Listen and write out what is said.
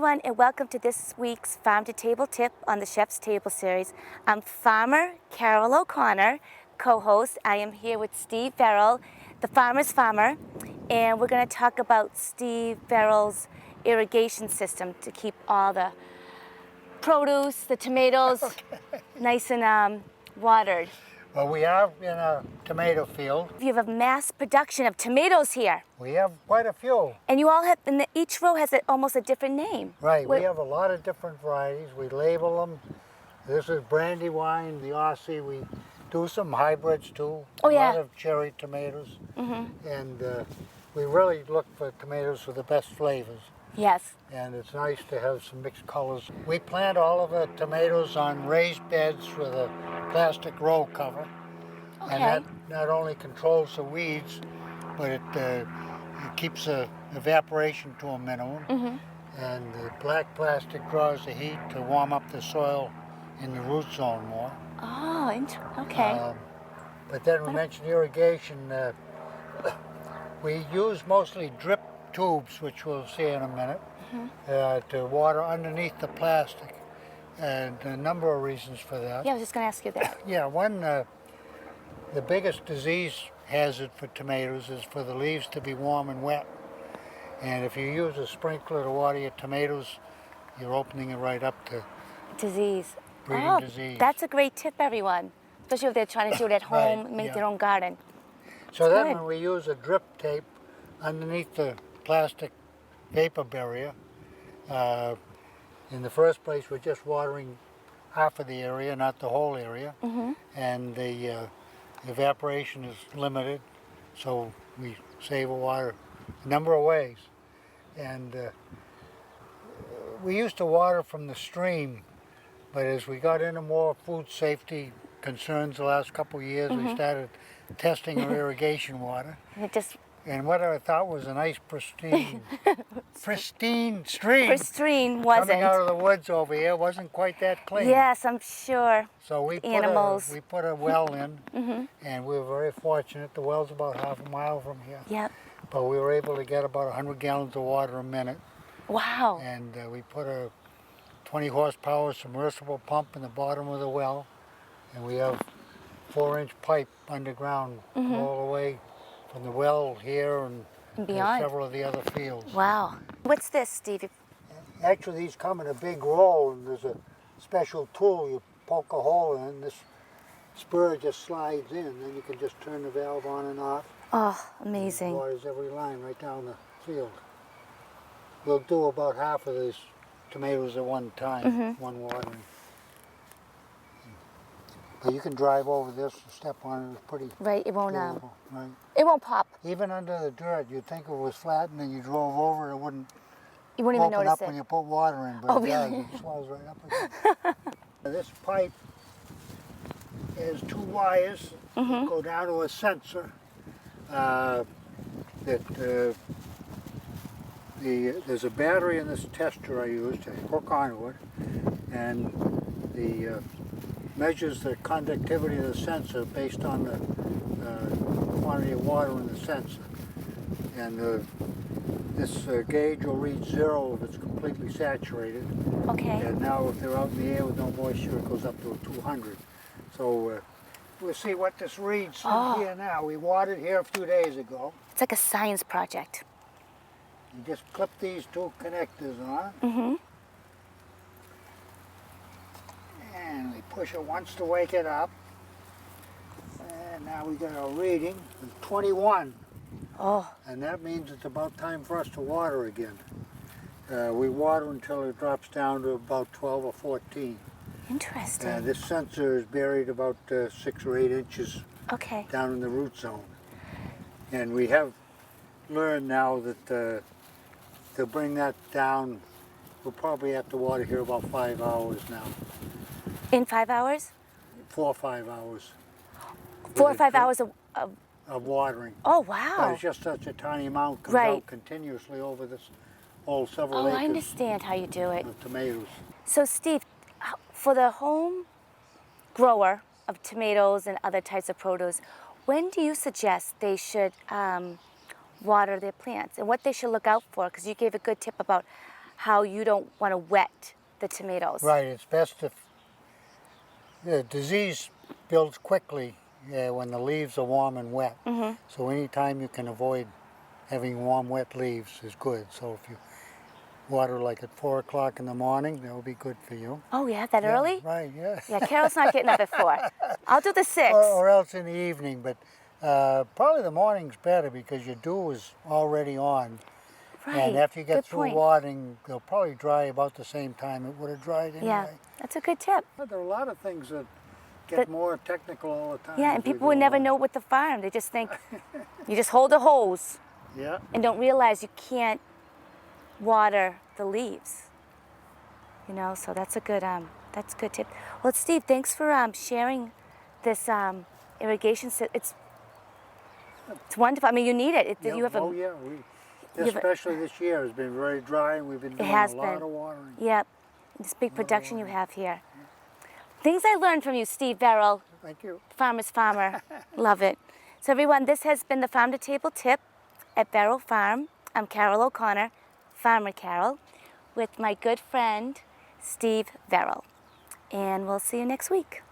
everyone, and welcome to this week's Farm to Table tip on the Chef's Table series. I'm farmer Carol O'Connor, co-host. I am here with Steve Verrill, the farmer's farmer, and we're going to talk about Steve Verrill's irrigation system to keep all the produce, the tomatoes, nice and watered. Well, we are in a tomato field. You have a mass production of tomatoes here. We have quite a few. And you all have, and each row has almost a different name. Right, we have a lot of different varieties. We label them. This is Brandywine, the Aussie. We do some hybrids too. Oh, yeah. A lot of cherry tomatoes. And we really look for tomatoes with the best flavors. Yes. And it's nice to have some mixed colors. We plant all of the tomatoes on raised beds with a plastic row cover. Okay. And that not only controls the weeds, but it keeps the evaporation to a minimum. And the black plastic draws the heat to warm up the soil in the root zone more. Oh, okay. But then we mentioned irrigation. We use mostly drip tubes, which we'll see in a minute, to water underneath the plastic. And a number of reasons for that. Yeah, I was just going to ask you that. Yeah, one, the biggest disease hazard for tomatoes is for the leaves to be warm and wet. And if you use a sprinkler to water your tomatoes, you're opening it right up to disease. breeding disease. That's a great tip, everyone. Especially if they're trying to do it at home, Right, make their own garden. So then good. when we use a drip tape underneath the plastic vapor barrier, in the first place we're just watering half of the area, not the whole area. And the evaporation is limited, so we save water a number of ways. And we used to water from the stream, but as we got into more food safety concerns the last couple of years, we started testing our irrigation water. And what I thought was a nice pristine stream Pristine wasn't. coming out of the woods over here wasn't quite that clean. Yes, I'm sure. So we put a well in, and we were very fortunate. The well's about half a mile from here. Yep. But we were able to get about 100 gallons of water a minute. Wow. And we put a 20 horsepower submersible pump in the bottom of the well, and we have 4-inch pipe underground all the way from the well here and beyond several of the other fields. Wow. What's this, Steve? Actually, these come in a big roll, and there's a special tool. You poke a hole in, this spur just slides in, then you can just turn the valve on and off. Oh, amazing. It waters every line right down the field. We'll do about half of these tomatoes at one time, one watering. But you can drive over this and step on it. It's pretty Right, it won't doable, right? It won't pop. Even under the dirt, you'd think it was flat, and then you drove over it, wouldn't You wouldn't even open notice up it. when you put water in, but Oh, it does. really? It swells right up again. This pipe has 2 wires that go down to a sensor there's a battery in this tester I use to hook onto it, and the measures the conductivity of the sensor based on the quantity of water in the sensor. And this gauge will read 0 if it's completely saturated. Okay. And now if they're out in the air with no moisture, it goes up to 200. So we'll see what this reads here now. We watered here a few days ago. It's like a science project. You just clip these 2 connectors on. And we push it once to wake it up. And now we got a reading of 21. Oh. And that means it's about time for us to water again. We water until it drops down to about 12 or 14. Interesting. And this sensor is buried about 6 or 8 inches down in the root zone. And we have learned now that to bring that down, we'll probably have to water here about 5 hours now. In 5 hours? 4 or 5 hours. 4 or 5 hours of watering. Oh, wow. But it's just such a tiny amount comes out continuously over this whole several acres. I understand how you do it. Of tomatoes. So, Steve, for the home grower of tomatoes and other types of produce, when do you suggest they should water their plants and what they should look out for? Because you gave a good tip about how you don't want to wet the tomatoes. Right, it's best if the disease builds quickly when the leaves are warm and wet. So anytime you can avoid having warm, wet leaves is good. So if you water like at 4 o'clock in the morning, that will be good for you. Oh, yeah, that Yeah, early? right, yeah. Yeah, Carol's not getting up at 4. I'll do the 6. Or else in the evening, but probably the morning's better because your dew is already on. Right. And after you get Good through point. watering, they'll probably dry about the same time it would have dried anyway. Yeah, that's a good tip. But there are a lot of things that get That- more technical all the time. Yeah, as and we people go would never along. know with the farm. They just think you just hold a hose Yeah. and don't realize you can't water the leaves. You know, so that's a good tip. Well, Steve, thanks for sharing this irrigation. It's wonderful. I mean, you need it. Yeah, You have oh a, yeah, have a- especially this year has been very dry and we've been doing has a lot been. of watering. Yep, this big production you have here. Things I learned from you, Steve Verrill, Thank you. Farmer's Farmer. Love it. So everyone, this has been the Farm to Table Tip at Verrill Farm. I'm Carol O'Connor, Farmer Carol, with my good friend, Steve Verrill. And we'll see you next week.